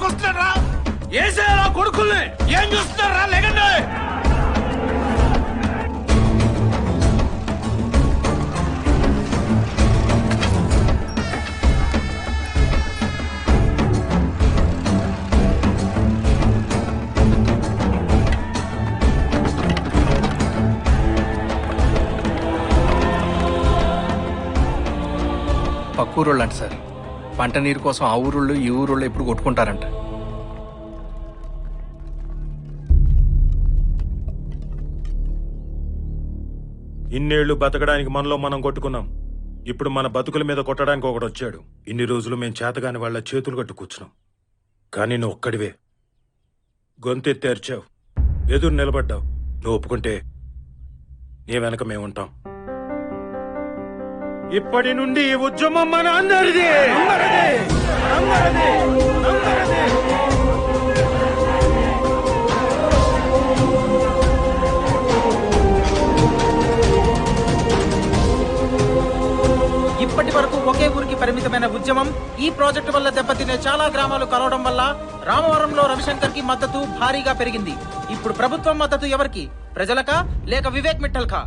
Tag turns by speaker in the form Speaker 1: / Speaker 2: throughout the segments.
Speaker 1: వస్తున్నారా? ఏసేరా కొడుకుల్ని, ఏం చూస్తున్నారా? లేకండి.
Speaker 2: పక్కూరోళ్ళు అంట సార్, పంట నీరు కోసం ఆ ఊరోళ్ళు ఈ ఊరోళ్ళు ఎప్పుడు కొట్టుకుంటారంట.
Speaker 3: ఇన్నేళ్లు బతకడానికి మనలో మనం కొట్టుకున్నాం. ఇప్పుడు మన బతుకుల మీద కొట్టడానికి ఒకడు వచ్చాడు. ఇన్ని రోజులు మేం చేతగాని వాళ్ళ చేతులు కట్టు కూర్చున్నాం. కానీ నువ్వు ఒక్కడివే గొంతెత్తేర్చావు, ఎదురు నిలబడ్డావు. నువ్వు ఒప్పుకుంటే నీ వెనక మేముంటాం. ఇప్పటి నుండి ఈ ఉద్యమం మన అందరిది.
Speaker 4: ఇప్పటి వరకు ఒకే ఊరికి పరిమితమైన ఉద్యమం ఈ ప్రాజెక్టు వల్ల దెబ్బతినే చాలా గ్రామాలు కలవడం వల్ల రామవరంలో రవిశంకర్ కి మద్దతు భారీగా పెరిగింది. ఇప్పుడు ప్రభుత్వం మద్దతు ఎవరికి? ప్రజలకా లేక వివేక్ మిట్టల్ కా?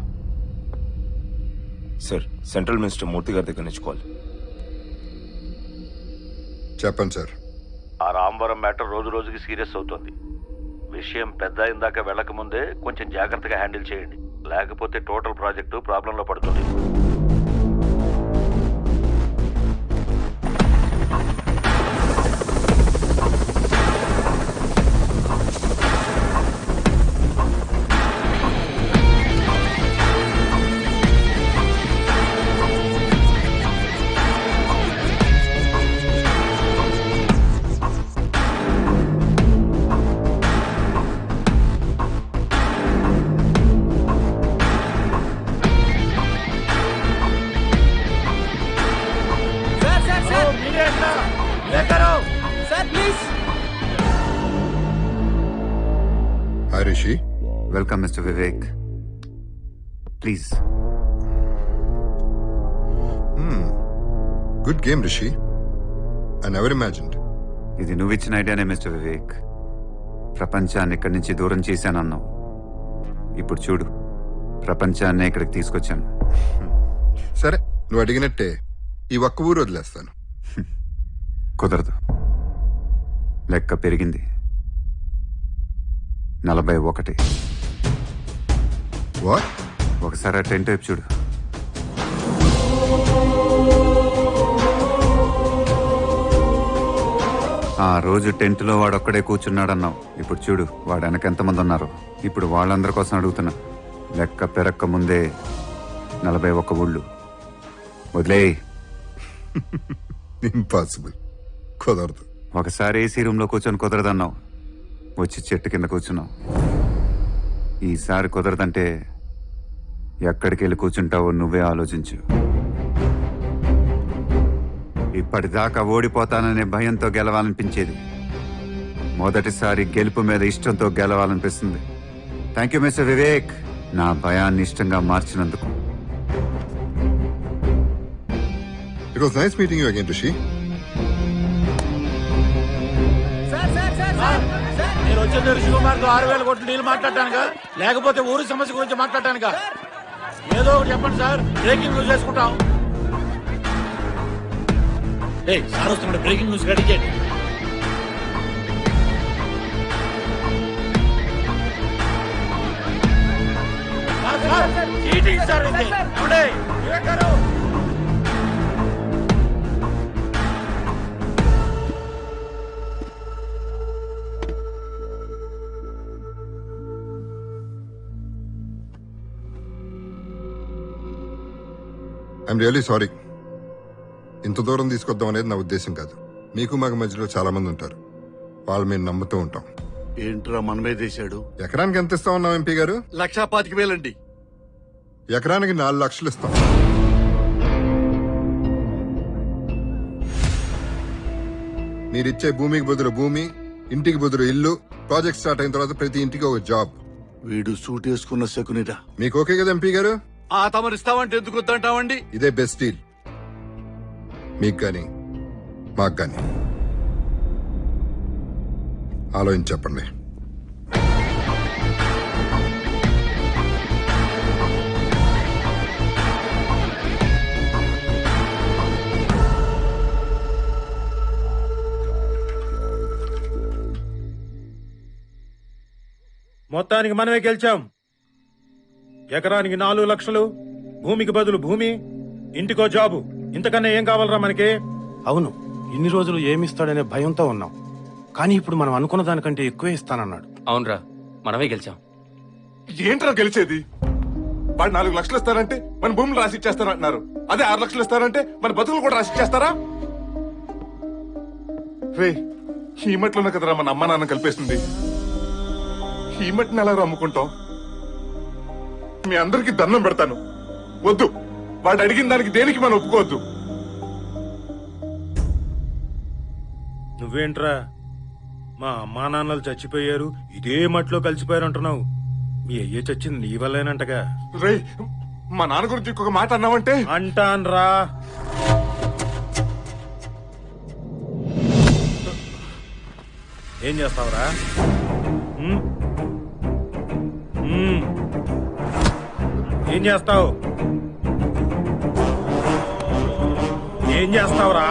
Speaker 5: సార్, సెంట్రల్ మినిస్టర్ మూర్తి గారి దగ్గర నుంచి కాల్.
Speaker 6: చెప్పండి సార్.
Speaker 7: ఆ రామవరం మ్యాటర్ రోజు రోజుకి సీరియస్ అవుతుంది. విషయం పెద్ద అయిందాక వెళ్ళక ముందే కొంచెం జాగ్రత్తగా హ్యాండిల్ చేయండి, లేకపోతే టోటల్ ప్రాజెక్టు ప్రాబ్లంలో పడుతుంది.
Speaker 6: Hi Rishi.
Speaker 8: Welcome mister Vivek. Please.
Speaker 6: Good game Rishi. I never imagined.
Speaker 8: ఇది నువ్విచ్చిన ఐడియానే మిస్టర్ వివేక్. ప్రపంచాన్ని ఇక్కడి నుంచి దూరం చేశానన్నావు. ఇప్పుడు చూడు, ప్రపంచాన్నే ఇక్కడికి తీసుకొచ్చాను.
Speaker 6: సరే, నువ్వు అడిగినట్టే ఈ ఒక్క ఊరు వదిలేస్తాను.
Speaker 8: కుదరదు. లెక్క పెరిగింది. 41.
Speaker 6: వాట్?
Speaker 8: ఒకసారి ఆ టెంట్ వైపు చూడు. ఆ రోజు టెంట్లో వాడొక్కడే కూర్చున్నాడన్నావు. ఇప్పుడు చూడు, వాడు వెనక ఎంతమంది ఉన్నారు. ఇప్పుడు వాళ్ళందరి కోసం అడుగుతున్నా. లెక్క పెరక్క ముందే 41 ఊళ్ళు. వదిలేయ్.
Speaker 6: ఇంపాసిబుల్. కుదరదు.
Speaker 8: ఒకసారి ఏసీ రూమ్లో కూర్చొని కుదరదన్నావు. వచ్చి చెట్టు కింద కూర్చున్నావు. ఈసారి కుదరదంటే ఎక్కడికి వెళ్ళి కూర్చుంటావో నువ్వే ఆలోచించు. ఇప్పటిదాకా ఓడిపోతాననే భయంతో గెలవాలనిపించేది. మొదటిసారి గెలుపు మీద ఇష్టంతో గెలవాలనిపిస్తుంది. థ్యాంక్ యూ మిస్టర్ వివేక్, నా భయాన్ని ఇష్టంగా మార్చినందుకు.
Speaker 6: It was nice meeting you again Rishi.
Speaker 1: నేను వచ్చేది రిషి కుమార్తో 6,000 కోట్లు డీల్ మాట్లాడటానుగా, లేకపోతే ఊరి సమస్య గురించి మాట్లాడటానుగా? ఏదో ఒకటి చెప్పండి సార్, బ్రేకింగ్ న్యూస్ చేసుకుంటాం. సార్ వస్తున్నాడు, బ్రేకింగ్ న్యూస్ రెడీ చేయండి. చీటింగ్ సార్ ఇది. వివేక్ గారు,
Speaker 6: ఐఎమ్ రియలీ సారీ. ఇంత దూరం తీసుకొద్దాం అనేది నా ఉద్దేశం కాదు. మీకు మాకు మధ్యలో చాలా మంది ఉంటారు, వాళ్ళు మేము నమ్ముతూ ఉంటాం.
Speaker 1: ఏంట్రా మనమే తీశాడు?
Speaker 6: ఎకరానికి ఎంత ఇస్తా ఉన్నాం ఎంపీ గారు?
Speaker 1: 1,25,000 అండి.
Speaker 6: ఎకరానికి 4 లక్షలు ఇస్తాం. మీరిచ్చే భూమికి బదులు భూమి, ఇంటికి బదులు ఇల్లు, ప్రాజెక్ట్ స్టార్ట్ అయిన తర్వాత ప్రతి ఇంటికి ఒక జాబ్.
Speaker 1: వీడు సూట్ వేసుకున్న శకునిరా.
Speaker 6: మీకు ఓకే కదా ఎంపీ గారు?
Speaker 1: తమరిస్తామంటే ఎందుకు వద్దంటామండి?
Speaker 6: ఇదే బెస్ట్ డీల్ మీకు గాని మాకు గాని. ఆలోచించి చెప్పండి.
Speaker 3: మొత్తానికి మనమే గెలిచాం. ఎకరానికి 4 లక్షలు, భూమికి బదులు భూమి, ఇంటికో జాబు. ఇంతకన్నా ఏం కావాలరా మనకి?
Speaker 9: అవును, ఇన్ని రోజులు ఏమిస్తాడనే భయంతో ఉన్నాం. కానీ ఇప్పుడు మనం అనుకున్న దానికంటే ఎక్కువే ఇస్తానన్నాడు.
Speaker 2: అవునరా, మనమే గెలిచాం.
Speaker 10: ఏంట్రా గెలిచేది? వాడు 4 లక్షలు ఇస్తారంటే మన భూములు రాసి ఇచ్చేస్తారంటున్నారు. అదే 6 లక్షలు ఇస్తారంటే మన బతుకులు కూడా రాసి ఇచ్చేస్తారా? రే, ఈ మట్లోనే కదరా మన అమ్మ నాన్న కలిపేస్తుంది. ఈ మట్టిని ఎలా అమ్ముకుంటాం? మీ అందరికి దండం పెడతాను, వద్దు. వాడు అడిగిన దానికి దేనికి మనం ఒప్పుకోవద్దు.
Speaker 3: నువ్వేంట్రా మా అమ్మా నాన్నలు చచ్చిపోయారు, ఇదే మట్లో కలిసిపోయారు అంటున్నావు? మీ అయ్యే చచ్చింది నీ వల్లేనంటగా.
Speaker 10: రే, మా నాన్న గురించి ఇంకొక మాట అన్నావంటే
Speaker 3: అంటాన్రా. ఏం చేస్తావురా? ఉమ్? ఉమ్. ఏం చేస్తావు? ఏం చేస్తావురా?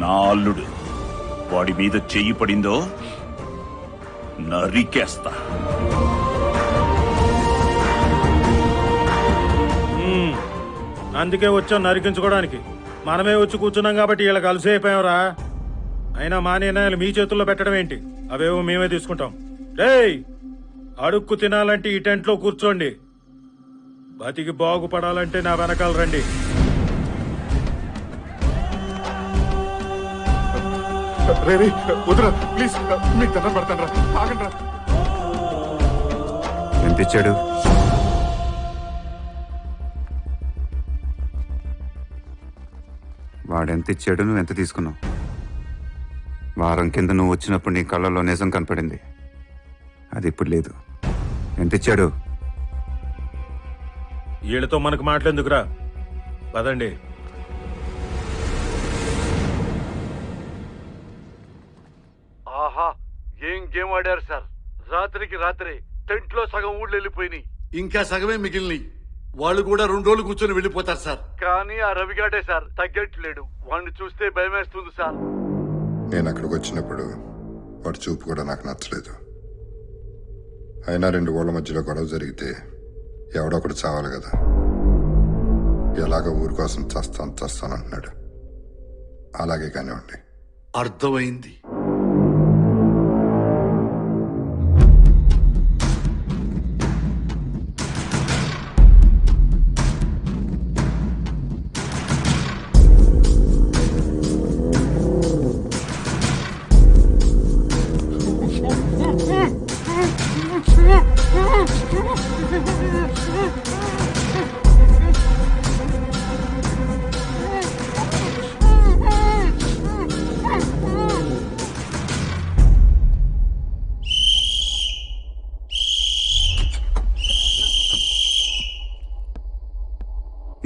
Speaker 11: నా అల్లుడు వాడి మీద చెయ్యి పడిందో నరికేస్తా.
Speaker 3: అందుకే వచ్చాం నరికించుకోవడానికి. మనమే వచ్చి కూర్చున్నాం కాబట్టి వీళ్ళకి అలసి అయిపోయావురా. అయినా మా నిర్ణయాలు మీ చేతుల్లో పెట్టడం ఏంటి? అవేవో మేమే తీసుకుంటాం. రేయ్, అడుక్కు తినాలంటే ఈ టెంట్ లో కూర్చోండి, బతికి బాగుపడాలంటే నా వెనకాల రండి.
Speaker 10: రే రే, వద్దురా ప్లీజ్, మీకు దండం పెడతాను రా, ఆగండి రా.
Speaker 8: ఎంత ఇచ్చాడు? వాడెంత ఇచ్చాడు, నువ్వు ఎంత తీసుకున్నావు? వారం కింద నువ్వు వచ్చినప్పుడు నీ కళ్ళల్లో నిజం కనపడింది, అది ఇప్పుడు లేదు. ఎంత ఇచ్చాడు?
Speaker 3: వీళ్ళతో మనకు మాట్లాడేందుకురా, పదండి.
Speaker 1: ఆహా, ఏం గేమ్ ఆడారు సార్. రాత్రికి రాత్రే టెంట్ లో సగం ఊళ్ళు వెళ్ళిపోయినాయి, ఇంకా సగమే మిగిలినాయి. వాళ్ళు కూడా 2 రోజులు కూర్చొని వెళ్ళిపోతారు సార్. కానీ ఆ రవిగాడే సార్ తగ్గట్లేడు. వాడిని చూస్తే భయమేస్తుంది సార్.
Speaker 6: నేను అక్కడికి వచ్చినప్పుడు వాడి చూపు కూడా నాకు నచ్చలేదు. అయినా 2 ఊళ్ళ మధ్యలో గొడవ జరిగితే ఎవడొకడు చావాలి కదా. ఎలాగో ఊరి కోసం చస్తానంటున్నాడు. అలాగే కానివ్వండి.
Speaker 1: అర్థమైంది.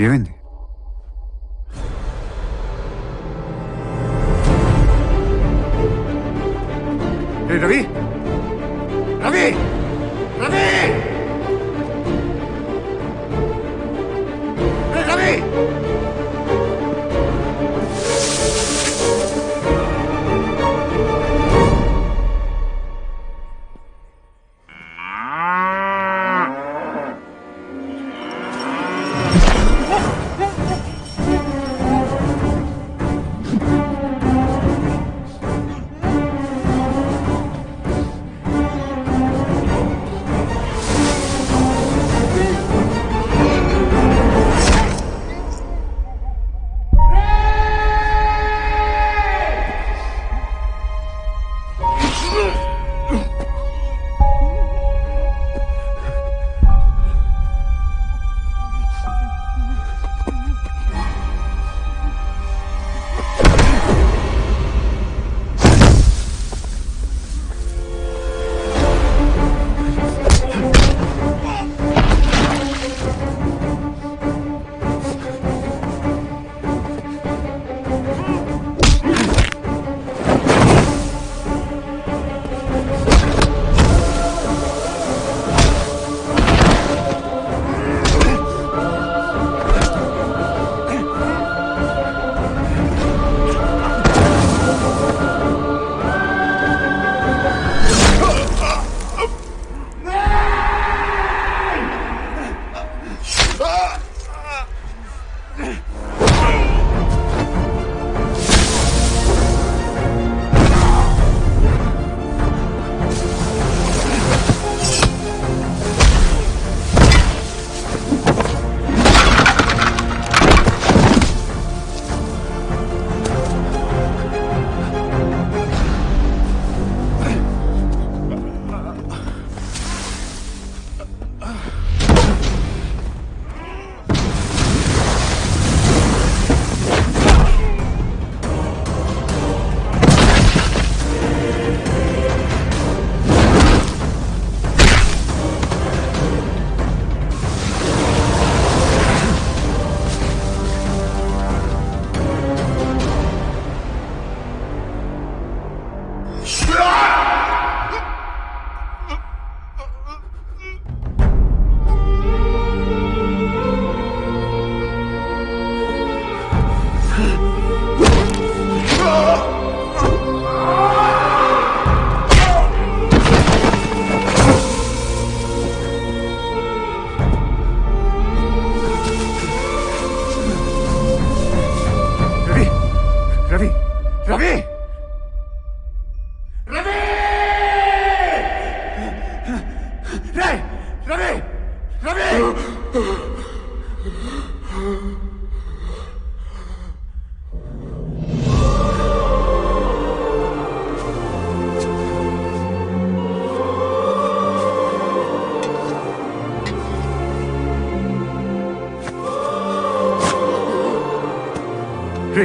Speaker 8: ఏమైంది?
Speaker 10: రవి, రవి, రవి, రవి.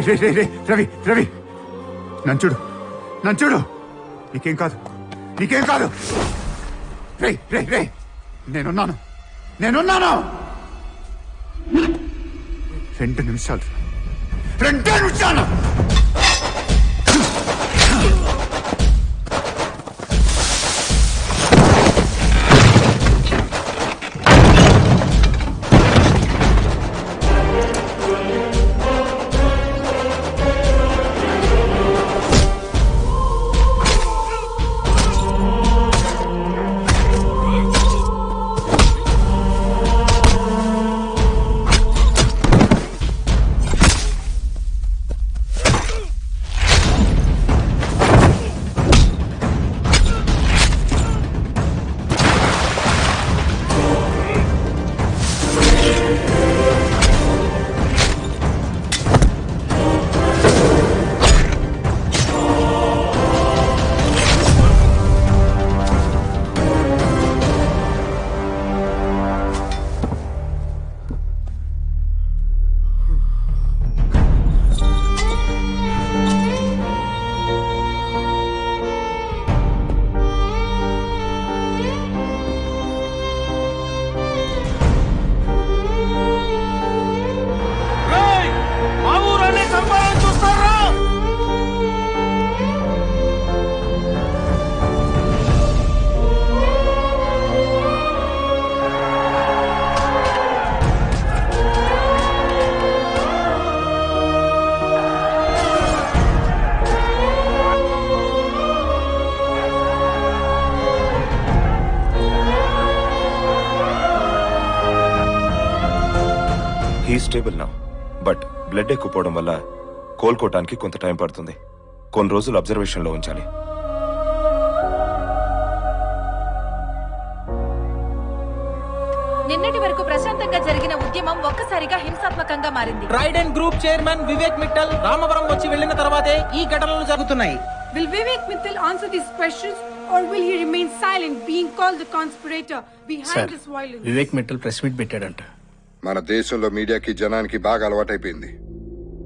Speaker 8: రవి రవి నన్ను చూడు నీకేం కాదు రే రే రే నేనున్నాను 2 నిమిషాలు
Speaker 5: హీ స్టేబుల్ నా బట్ బ్లడ్ ఎక్కువడం వల్ల కోలుకోవటానికి కొంత టైం పడుతుంది. కొన్ని రోజులు అబ్జర్వేషన్ లో ఉంచాలి.
Speaker 12: నిన్నటి వరకు ప్రశాంతంగా జరిగిన ఉద్యమం ఒక్కసారిగా హింసాత్మకంగా మారింది.
Speaker 4: Trident group chairman Vivek Mittal Ramavaram వచ్చి వెళ్లిన తర్వాతే ఈ ఘటనలు జరుగుతున్నాయి.
Speaker 12: Will Vivek Mittal answer these questions or will he remain silent, being called the conspirator behind
Speaker 2: sir
Speaker 12: this violence?
Speaker 2: Vivek Mittal press meet పెట్టాడంట.
Speaker 6: మన దేశంలో మీడియాకి జనానికి బాగా అలవాటైపోయింది.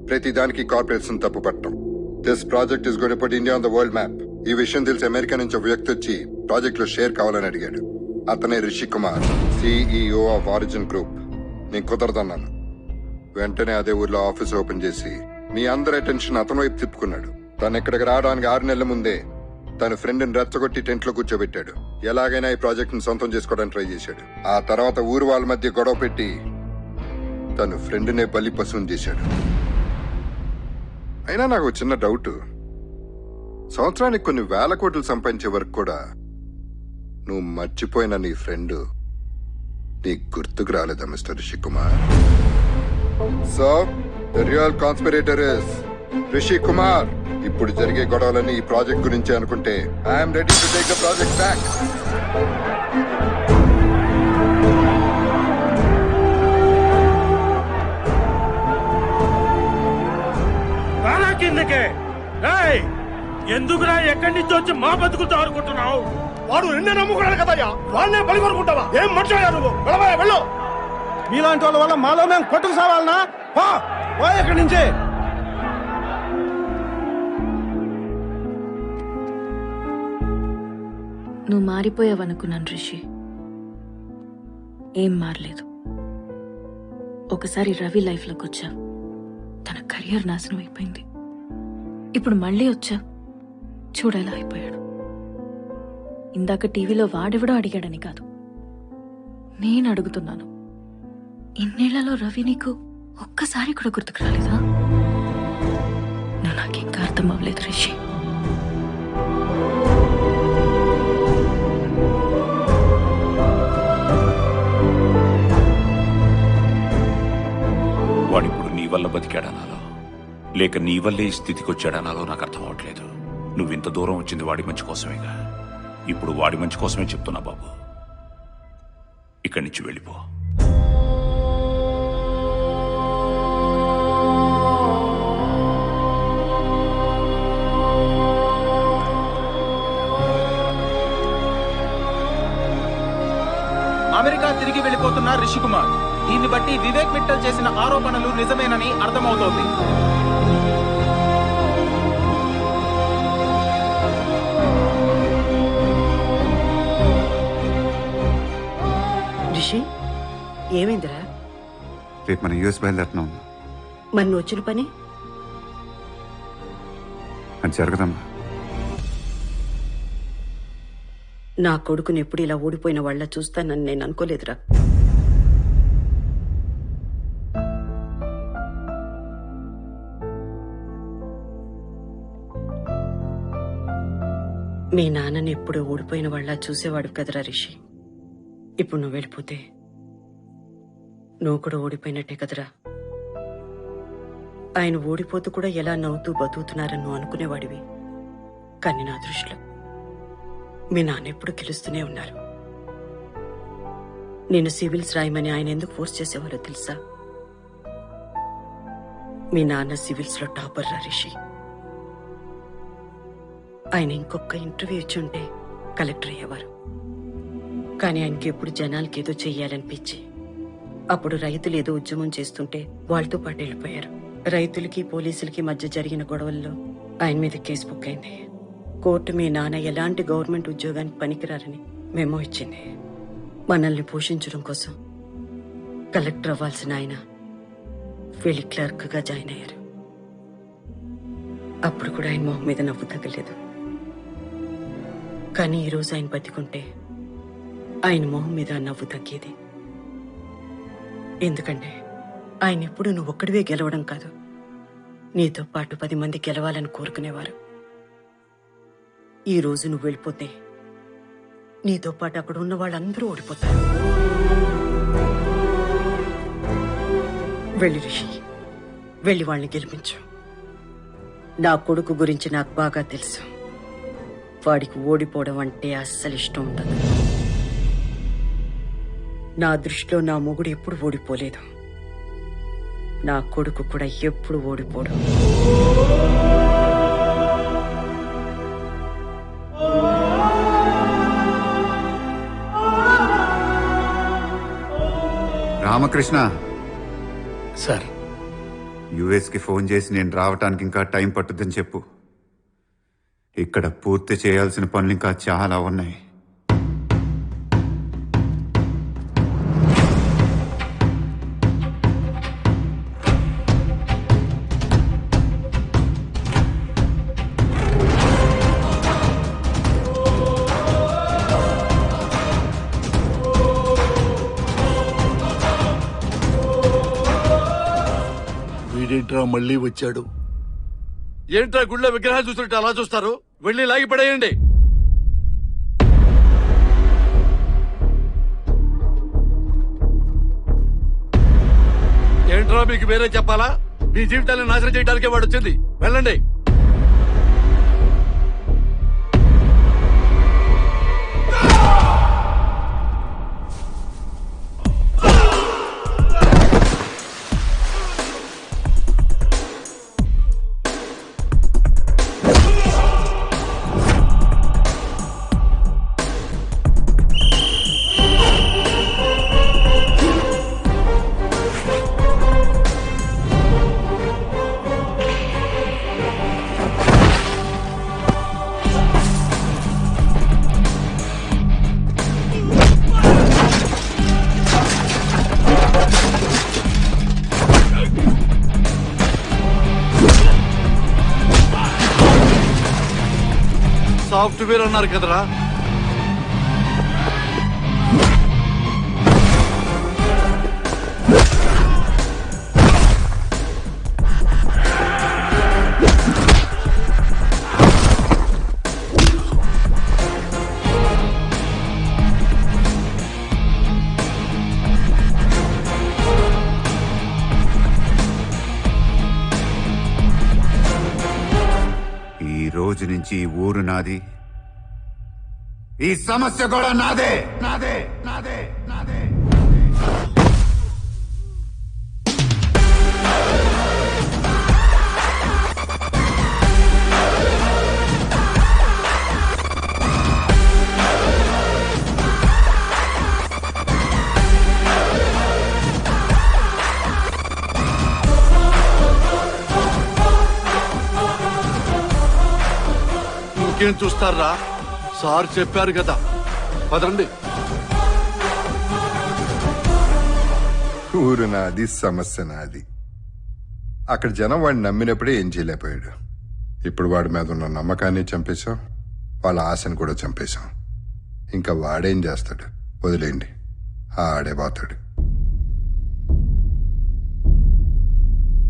Speaker 6: ప్రతి దానికి కార్పొరేట్స్ తప్పు పట్టడం. This project is going to put India on the world map. ఈ విషయం తెలిసి అమెరికా నుంచి ఒక వ్యక్తి వచ్చి ప్రాజెక్ట్ లో షేర్ కావాలని అడిగాడు. అతనే Rishi Kumar, CEO of origin group. నేను కుదరదన్నాను. వెంటనే అదే ఊర్లో ఆఫీస్ ఓపెన్ చేసి మీ అందరి అటెన్షన్ అతని వైపు తిప్పుకున్నాడు. తను ఇక్కడికి రావడానికి 6 నెలల ముందే తన ఫ్రెండ్ని రెచ్చగొట్టి టెంట్ లో కూర్చోబెట్టాడు. ఎలాగైనా ఈ ప్రాజెక్ట్ ని సొంతం చేసుకోవడానికి ట్రై చేశాడు. ఆ తర్వాత ఊరు వాళ్ళ మధ్య గొడవ పెట్టి తన ఫ్రెండ్నే బలి పశువుని చేశాడు. అయినా నాకు చిన్న డౌట్, సంవత్సరానికి కొన్ని వేల కోట్లు సంపాదించే వరకు కూడా నువ్వు మర్చిపోయిన నీ ఫ్రెండ్ నీకు గుర్తుకు రాలేదా mister Rishi Kumar? So the real conspirator is Rishi Kumar. ఇప్పుడు జరిగే గొడవలన్నీ ఈ ప్రాజెక్ట్ గురించి అనుకుంటే I'm ready to take the project back.
Speaker 3: కిందకే ఎందుకురా ఎక్కడి నుంచి వచ్చి మా బతుకుతో ఆడుకుంటున్నావు? వాడు నిన్నే నమ్ముకున్నాడు కదయ్యా, వాళ్ళనే బలి కొనుక్కుంటావా? ఏం మర్చిపోయా నువ్వు? వెళ్ళు. మీలాంటి వాళ్ళ వల్ల మాలో మేము కొట్టుకు సావాలనా? పో ఎక్కడి నుంచి.
Speaker 12: నువ్వు మారిపోయావనుకున్నాను రిషి. ఏం మారలేదు. ఒకసారి రవి లైఫ్ లోకి వచ్చా, తన కెరియర్ నాశనం అయిపోయింది. ఇప్పుడు మళ్ళీ వచ్చా, చూడేలా అయిపోయాడు. ఇందాక టీవీలో వాడెవడో అడిగాడని కాదు, నేను అడుగుతున్నాను. ఇన్నేళ్లలో రవి నీకు ఒక్కసారి కూడా గుర్తుకు రాలేదా? నువ్వు నాకింకా అర్థం అవ్వలేదు రిషి.
Speaker 11: వాడిప్పుడు నీ వల్ల బతికాడనాలో లేక నీ వల్లే ఈ స్థితికి వచ్చాడనాలో నాకు అర్థం అవట్లేదు. నువ్వు ఇంత దూరం వచ్చింది వాడి మంచి కోసమేగా. ఇప్పుడు వాడి మంచి కోసమే చెప్తున్నా బాబు, ఇక్కడి నుంచి వెళ్ళిపో.
Speaker 4: అమెరికా తిరిగి వెళ్లిపోతున్న రిషి కుమార్. దీన్ని బట్టి వివేక్ మిట్టల్ చేసిన ఆరోపణలు నిజమేనని అర్థమవుతోంది.
Speaker 13: ఏమైందిరా?
Speaker 8: రేపు మన యూఎస్ బయలుదేరుతున్నాం.
Speaker 13: మరి నువ్వు వచ్చిన పని?
Speaker 8: అది జరగదమ్మా.
Speaker 13: నా కొడుకుని ఎప్పుడు ఇలా ఓడిపోయిన వాళ్ళ చూస్తానని నేను అనుకోలేదురా. మీ నాన్నని ఎప్పుడు ఓడిపోయిన వాళ్ళ చూసేవాడు కదరా రిషి. ఇప్పుడు నువ్వు వెళ్ళిపోతే నువ్వు కూడా ఓడిపోయినట్టే కదరా. ఆయన ఓడిపోతూ కూడా ఎలా నవ్వుతూ బతుకుతున్నారని నువ్వు అనుకునేవాడివి. కానీ నా దృష్టిలో మీ నాన్న ఎప్పుడు గెలుస్తూనే ఉన్నారు. నేను సివిల్స్ రాయమని ఆయన ఎందుకు ఫోర్స్ చేసేవారో తెలుసా? మీ నాన్న సివిల్స్ లో టాపర్ రా రిషి. ఆయన ఇంకొక ఇంటర్వ్యూ ఇచ్చి ఉంటే కలెక్టర్ అయ్యేవారు. కానీ ఆయనకి ఎప్పుడు జనాలకి ఏదో చెయ్యాలనిపించి అప్పుడు రైతులు ఏదో ఉద్యమం చేస్తుంటే వాళ్ళతో పాటు వెళ్ళిపోయారు. రైతులకి పోలీసులకి మధ్య జరిగిన గొడవల్లో ఆయన మీద కేసు బుక్ అయింది. కోర్టు మీ నాన్న ఎలాంటి గవర్నమెంట్ ఉద్యోగానికి పనికిరారని మెమో ఇచ్చింది. మనల్ని పోషించడం కోసం కలెక్టర్ అవ్వాల్సిన ఆయన వెళ్ళి క్లర్క్గా జాయిన్ అయ్యారు. అప్పుడు కూడా ఆయన మొహం మీద నవ్వు తగ్గలేదు. కానీ ఈరోజు ఆయన బతికుంటే ఆయన మొహం మీద నవ్వు తగ్గేది. ఎందుకంటే ఆయన ఎప్పుడు నువ్వు ఒక్కడివే గెలవడం కాదు, నీతో పాటు 10 మంది గెలవాలని కోరుకునేవారు. ఈ రోజు నువ్వు వెళ్ళిపోతే నీతో పాటు అక్కడ ఉన్న వాళ్ళందరూ ఓడిపోతారు. వెళ్ళి రిషి, వెళ్ళి వాళ్ళని గెలిపించు. నా కొడుకు గురించి నాకు బాగా తెలుసు. వాడికి ఓడిపోవడం అంటే అస్సలు ఇష్టం ఉండదు. నా దృష్టిలో నా మొగుడు ఎప్పుడు ఓడిపోలేదు. నా కొడుకు కూడా ఎప్పుడు ఓడిపోడు.
Speaker 8: రామకృష్ణ
Speaker 2: సార్,
Speaker 8: యుఎస్కి ఫోన్ చేసి నేను రావటానికి ఇంకా టైం పట్టుద్దని చెప్పు. ఇక్కడ పూర్తి చేయాల్సిన పనులు ఇంకా చాలా ఉన్నాయి.
Speaker 1: వీడేంట్రా మళ్ళీ వచ్చాడు? ఏంట్రా గుళ్ళో విగ్రహాలు చూస్తుంటే అలా చూస్తారు? వెళ్ళి లాగి పడేయండి. ఏంట్రా మీకు వేరే చెప్పాలా? మీ జీవితాన్ని నాశనం చేయడానికే వాడు వచ్చింది. వెళ్ళండి. సాఫ్ట్వేర్ అన్నారు కదరా?
Speaker 8: ఈ రోజు నుంచి ఈ ఊరు నాది, ఈ సమస్య కూడా నాదే నాదే నాదే నాదే.
Speaker 1: ఇంకేం చూస్తారా? సార్ చెప్పారు కదా, పదండి.
Speaker 6: ఊరు నాది, సమస్య నాది. అక్కడ జనం వాడిని నమ్మినప్పుడే ఏం చేయలేకపోయాడు. ఇప్పుడు వాడి మీద ఉన్న నమ్మకాన్ని చంపేశాం, వాళ్ళ ఆశను కూడా చంపేశాం. ఇంకా వాడేం చేస్తాడు? వదిలేయండి, ఆడే పోతాడు.